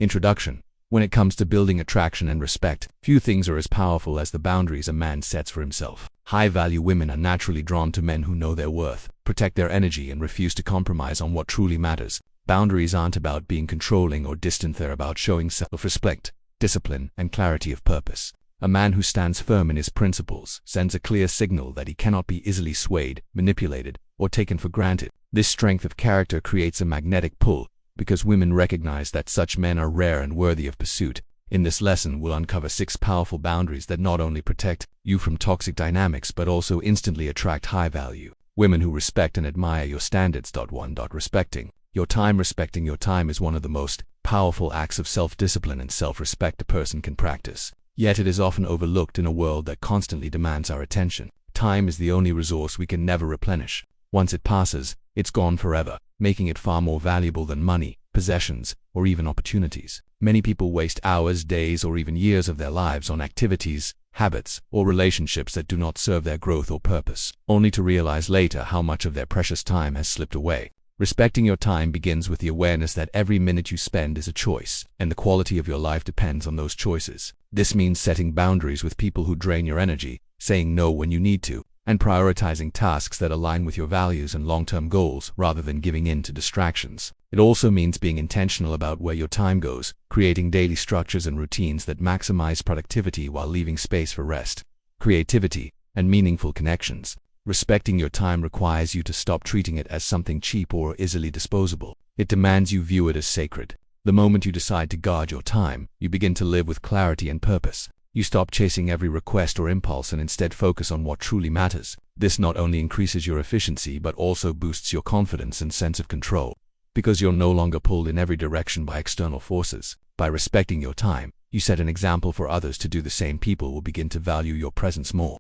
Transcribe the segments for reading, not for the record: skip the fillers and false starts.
Introduction. When it comes to building attraction and respect, few things are as powerful as the boundaries a man sets for himself. High-value women are naturally drawn to men who know their worth, protect their energy, and refuse to compromise on what truly matters. Boundaries aren't about being controlling or distant, they're about showing self-respect, discipline, and clarity of purpose. A man who stands firm in his principles sends a clear signal that he cannot be easily swayed, manipulated, or taken for granted. This strength of character creates a magnetic pull, because women recognize that such men are rare and worthy of pursuit. In this lesson, we'll uncover 6 powerful boundaries that not only protect you from toxic dynamics but also instantly attract high-value women who respect and admire your standards. 1. Respecting your time. Respecting your time is one of the most powerful acts of self-discipline and self-respect a person can practice. Yet it is often overlooked in a world that constantly demands our attention. Time is the only resource we can never replenish. Once it passes, it's gone forever, making it far more valuable than money, possessions, or even opportunities. Many people waste hours, days, or even years of their lives on activities, habits, or relationships that do not serve their growth or purpose, only to realize later how much of their precious time has slipped away. Respecting your time begins with the awareness that every minute you spend is a choice, and the quality of your life depends on those choices. This means setting boundaries with people who drain your energy, saying no when you need to, and prioritizing tasks that align with your values and long-term goals rather than giving in to distractions. It also means being intentional about where your time goes, creating daily structures and routines that maximize productivity while leaving space for rest, creativity, and meaningful connections. Respecting your time requires you to stop treating it as something cheap or easily disposable. It demands you view it as sacred. The moment you decide to guard your time, you begin to live with clarity and purpose. You stop chasing every request or impulse and instead focus on what truly matters. This not only increases your efficiency but also boosts your confidence and sense of control, because you're no longer pulled in every direction by external forces. By respecting your time, you set an example for others to do the same. People will begin to value your presence more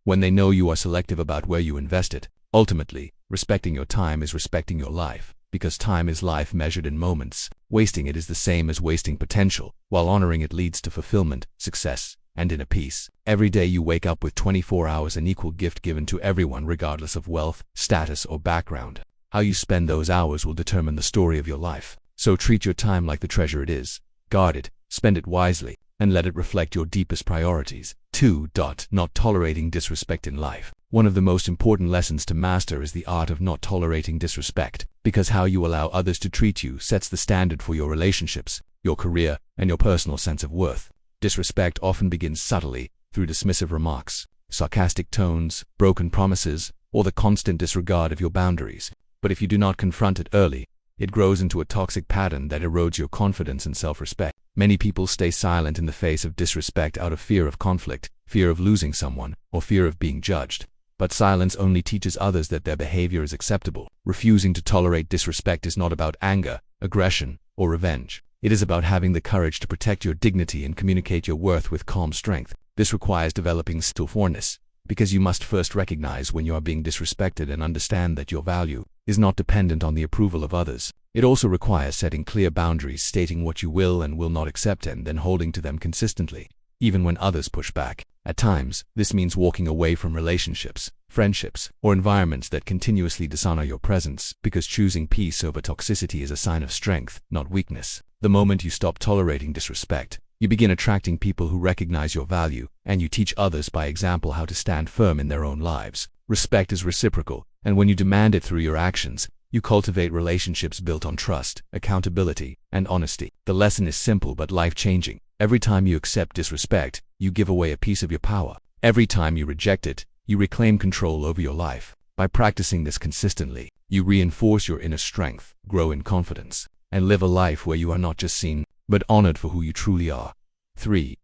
when they know you are selective about where you invest it. Ultimately, respecting your time is respecting your life, because time is life measured in moments. Wasting it is the same as wasting potential, while honoring it leads to fulfillment, success, and inner peace. Every day you wake up with 24 hours, an equal gift given to everyone regardless of wealth, status, or background. How you spend those hours will determine the story of your life. So treat your time like the treasure it is. Guard it, spend it wisely, and let it reflect your deepest priorities. 2. Not tolerating disrespect in life. One of the most important lessons to master is the art of not tolerating disrespect, because how you allow others to treat you sets the standard for your relationships, your career, and your personal sense of worth. Disrespect often begins subtly, through dismissive remarks, sarcastic tones, broken promises, or the constant disregard of your boundaries. But if you do not confront it early, it grows into a toxic pattern that erodes your confidence and self-respect. Many people stay silent in the face of disrespect out of fear of conflict, fear of losing someone, or fear of being judged. But silence only teaches others that their behavior is acceptable. Refusing to tolerate disrespect is not about anger, aggression, or revenge. It is about having the courage to protect your dignity and communicate your worth with calm strength. This requires developing self-awareness, because you must first recognize when you are being disrespected and understand that your value is not dependent on the approval of others. It also requires setting clear boundaries, stating what you will and will not accept, and then holding to them consistently, even when others push back. At times, this means walking away from relationships, friendships, or environments that continuously dishonor your presence, because choosing peace over toxicity is a sign of strength, not weakness. The moment you stop tolerating disrespect, you begin attracting people who recognize your value, and you teach others by example how to stand firm in their own lives. Respect is reciprocal, and when you demand it through your actions, you cultivate relationships built on trust, accountability, and honesty. The lesson is simple but life-changing. Every time you accept disrespect, you give away a piece of your power. Every time you reject it, you reclaim control over your life. By practicing this consistently, you reinforce your inner strength, grow in confidence, and live a life where you are not just seen, but honored for who you truly are. 3.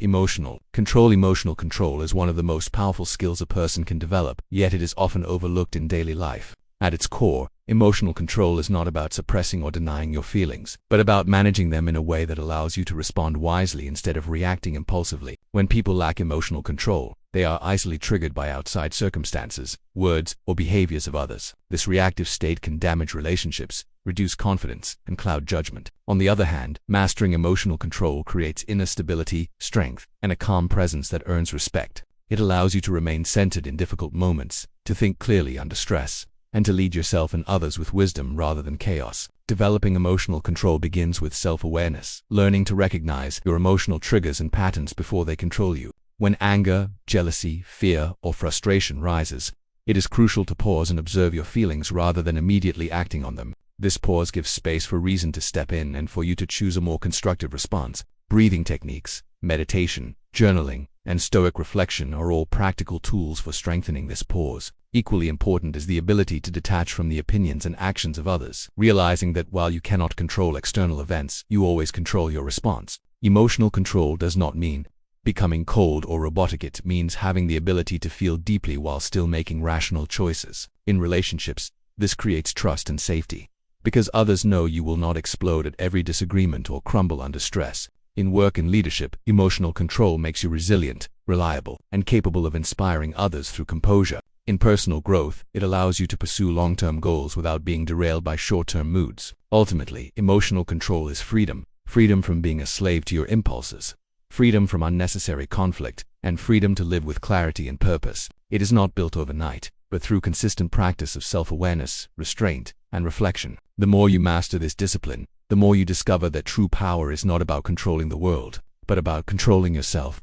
Emotional control. Emotional control is one of the most powerful skills a person can develop, yet it is often overlooked in daily life. At its core, emotional control is not about suppressing or denying your feelings, but about managing them in a way that allows you to respond wisely instead of reacting impulsively. When people lack emotional control, they are easily triggered by outside circumstances, words, or behaviors of others. This reactive state can damage relationships, reduce confidence, and cloud judgment. On the other hand, mastering emotional control creates inner stability, strength, and a calm presence that earns respect. It allows you to remain centered in difficult moments, to think clearly under stress, and to lead yourself and others with wisdom rather than chaos. Developing emotional control begins with self-awareness, learning to recognize your emotional triggers and patterns before they control you. When anger, jealousy, fear, or frustration rises, it is crucial to pause and observe your feelings rather than immediately acting on them. This pause gives space for reason to step in and for you to choose a more constructive response. Breathing techniques, meditation, journaling, and stoic reflection are all practical tools for strengthening this pause. Equally important is the ability to detach from the opinions and actions of others, realizing that while you cannot control external events, you always control your response. Emotional control does not mean becoming cold or robotic. It means having the ability to feel deeply while still making rational choices. In relationships, this creates trust and safety, because others know you will not explode at every disagreement or crumble under stress. In work and leadership, emotional control makes you resilient, reliable, and capable of inspiring others through composure. In personal growth, it allows you to pursue long-term goals without being derailed by short-term moods. Ultimately, emotional control is freedom. Freedom from being a slave to your impulses, freedom from unnecessary conflict, and freedom to live with clarity and purpose. It is not built overnight, but through consistent practice of self-awareness, restraint, and reflection. The more you master this discipline, the more you discover that true power is not about controlling the world, but about controlling yourself.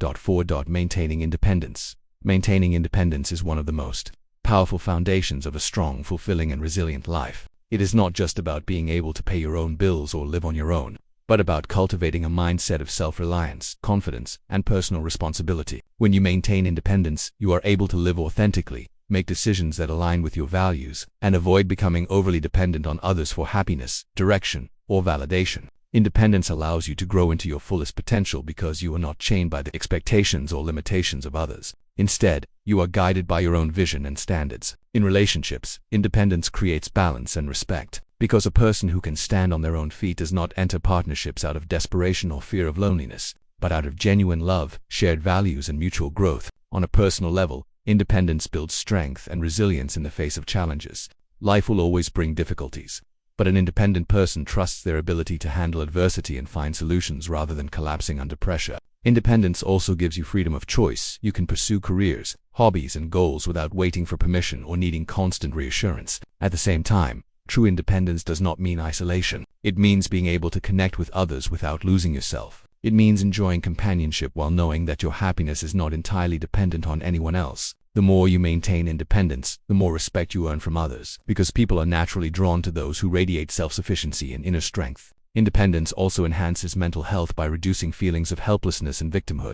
Maintaining independence. Maintaining independence is one of the most powerful foundations of a strong, fulfilling, and resilient life. It is not just about being able to pay your own bills or live on your own, but about cultivating a mindset of self-reliance, confidence, and personal responsibility. When you maintain independence, you are able to live authentically, make decisions that align with your values, and avoid becoming overly dependent on others for happiness, direction, or validation. Independence allows you to grow into your fullest potential because you are not chained by the expectations or limitations of others. Instead, you are guided by your own vision and standards. In relationships, independence creates balance and respect, because a person who can stand on their own feet does not enter partnerships out of desperation or fear of loneliness, but out of genuine love, shared values, and mutual growth. On a personal level, independence builds strength and resilience in the face of challenges. Life will always bring difficulties, but an independent person trusts their ability to handle adversity and find solutions rather than collapsing under pressure. Independence also gives you freedom of choice. You can pursue careers, hobbies, and goals without waiting for permission or needing constant reassurance. At the same time, true independence does not mean isolation. It means being able to connect with others without losing yourself. It means enjoying companionship while knowing that your happiness is not entirely dependent on anyone else. The more you maintain independence, the more respect you earn from others, because people are naturally drawn to those who radiate self-sufficiency and inner strength. Independence also enhances mental health by reducing feelings of helplessness and victimhood.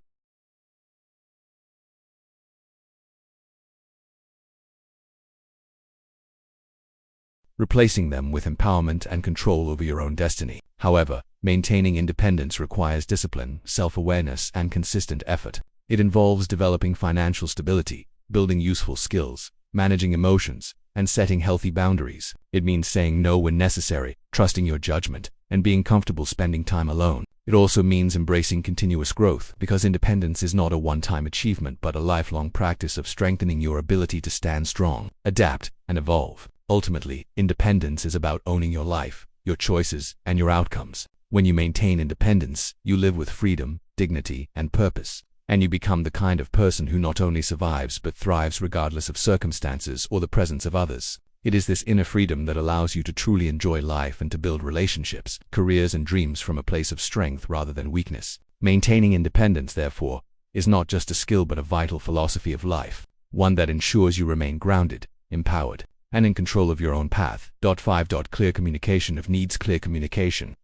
Replacing them with empowerment and control over your own destiny. However, maintaining independence requires discipline, self-awareness, and consistent effort. It involves developing financial stability, building useful skills, managing emotions, and setting healthy boundaries. It means saying no when necessary, trusting your judgment, and being comfortable spending time alone. It also means embracing continuous growth, because independence is not a one-time achievement but a lifelong practice of strengthening your ability to stand strong, adapt, and evolve. Ultimately, independence is about owning your life, your choices, and your outcomes. When you maintain independence, you live with freedom, dignity, and purpose, and you become the kind of person who not only survives but thrives regardless of circumstances or the presence of others. It is this inner freedom that allows you to truly enjoy life and to build relationships, careers, and dreams from a place of strength rather than weakness. Maintaining independence, therefore, is not just a skill but a vital philosophy of life, one that ensures you remain grounded, empowered, and in control of your own path. 5. Clear communication of needs. Clear communication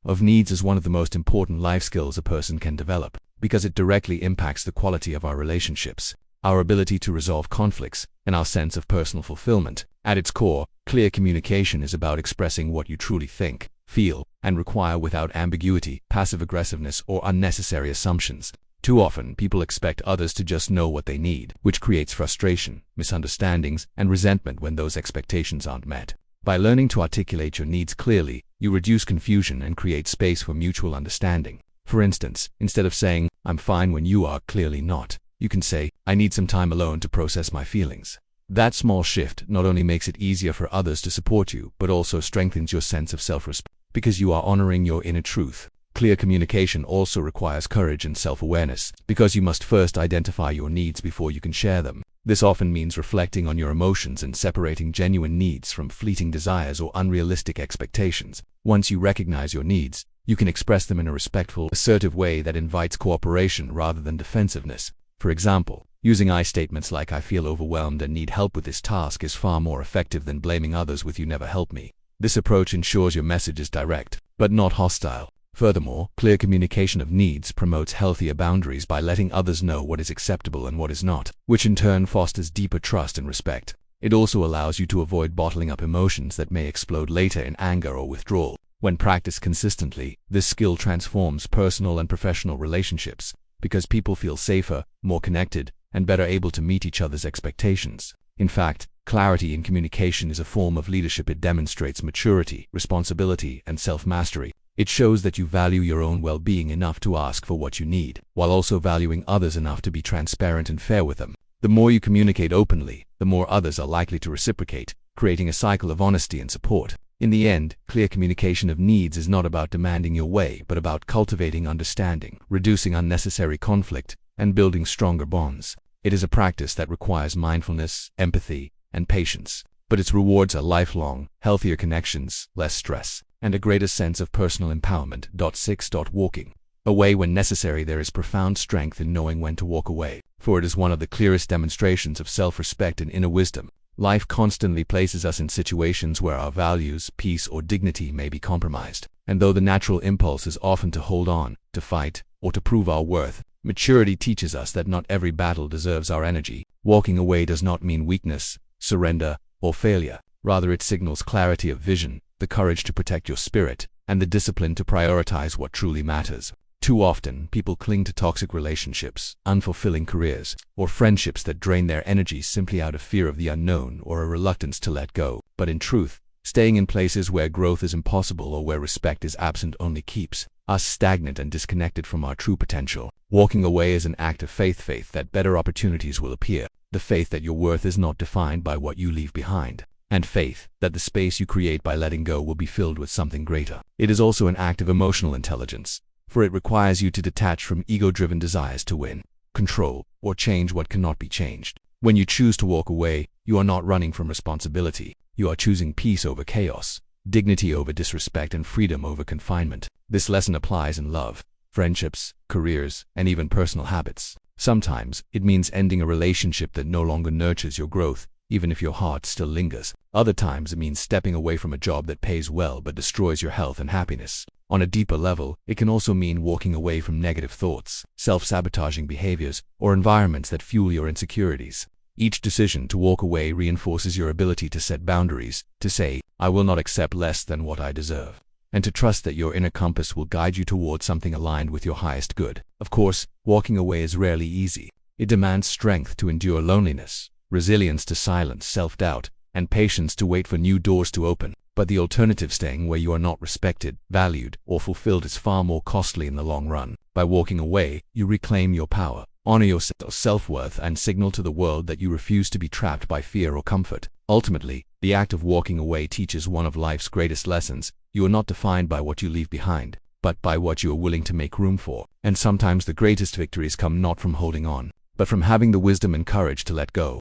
of needs is one of the most important life skills a person can develop, because it directly impacts the quality of our relationships, our ability to resolve conflicts, and our sense of personal fulfillment. At its core, clear communication is about expressing what you truly think, feel, and require without ambiguity, passive aggressiveness, or unnecessary assumptions. Too often, people expect others to just know what they need, which creates frustration, misunderstandings, and resentment when those expectations aren't met. By learning to articulate your needs clearly, you reduce confusion and create space for mutual understanding. For instance, instead of saying, "I'm fine when you are clearly not," you can say, "I need some time alone to process my feelings." That small shift not only makes it easier for others to support you, but also strengthens your sense of self-respect, because you are honoring your inner truth. Clear communication also requires courage and self-awareness, because you must first identify your needs before you can share them. This often means reflecting on your emotions and separating genuine needs from fleeting desires or unrealistic expectations. Once you recognize your needs, you can express them in a respectful, assertive way that invites cooperation rather than defensiveness. For example, using I statements like "I feel overwhelmed and need help with this task" is far more effective than blaming others with "you never help me." This approach ensures your message is direct, but not hostile. Furthermore, clear communication of needs promotes healthier boundaries by letting others know what is acceptable and what is not, which in turn fosters deeper trust and respect. It also allows you to avoid bottling up emotions that may explode later in anger or withdrawal. When practiced consistently, this skill transforms personal and professional relationships because people feel safer, more connected, and better able to meet each other's expectations. In fact, clarity in communication is a form of leadership. It demonstrates maturity, responsibility, and self-mastery. It shows that you value your own well-being enough to ask for what you need, while also valuing others enough to be transparent and fair with them. The more you communicate openly, the more others are likely to reciprocate, creating a cycle of honesty and support. In the end, clear communication of needs is not about demanding your way, but about cultivating understanding, reducing unnecessary conflict, and building stronger bonds. It is a practice that requires mindfulness, empathy, and patience, but its rewards are lifelong, healthier connections, less stress, and a greater sense of personal empowerment. 6. Walking away when necessary. There is profound strength in knowing when to walk away, for it is one of the clearest demonstrations of self-respect and inner wisdom. Life constantly places us in situations where our values, peace, or dignity may be compromised, and though the natural impulse is often to hold on, to fight, or to prove our worth, maturity teaches us that not every battle deserves our energy. Walking away does not mean weakness, surrender, or failure. Rather, it signals clarity of vision, the courage to protect your spirit, and the discipline to prioritize what truly matters. Too often, people cling to toxic relationships, unfulfilling careers, or friendships that drain their energy simply out of fear of the unknown or a reluctance to let go. But in truth, staying in places where growth is impossible or where respect is absent only keeps us stagnant and disconnected from our true potential. Walking away is an act of faith that better opportunities will appear, the faith that your worth is not defined by what you leave behind, and faith that the space you create by letting go will be filled with something greater. It is also an act of emotional intelligence, for it requires you to detach from ego-driven desires to win, control, or change what cannot be changed. When you choose to walk away, you are not running from responsibility. You are choosing peace over chaos, dignity over disrespect, and freedom over confinement. This lesson applies in love, friendships, careers, and even personal habits. Sometimes, it means ending a relationship that no longer nurtures your growth, even if your heart still lingers. Other times, it means stepping away from a job that pays well but destroys your health and happiness. On a deeper level, it can also mean walking away from negative thoughts, self-sabotaging behaviors, or environments that fuel your insecurities. Each decision to walk away reinforces your ability to set boundaries, to say, "I will not accept less than what I deserve," and to trust that your inner compass will guide you towards something aligned with your highest good. Of course, walking away is rarely easy. It demands strength to endure loneliness, resilience to silence self-doubt, and patience to wait for new doors to open. But the alternative, staying where you are not respected, valued, or fulfilled, is far more costly in the long run. By walking away, you reclaim your power, honor your self-worth, and signal to the world that you refuse to be trapped by fear or comfort. Ultimately, the act of walking away teaches one of life's greatest lessons. You are not defined by what you leave behind, but by what you are willing to make room for. And sometimes the greatest victories come not from holding on, but from having the wisdom and courage to let go.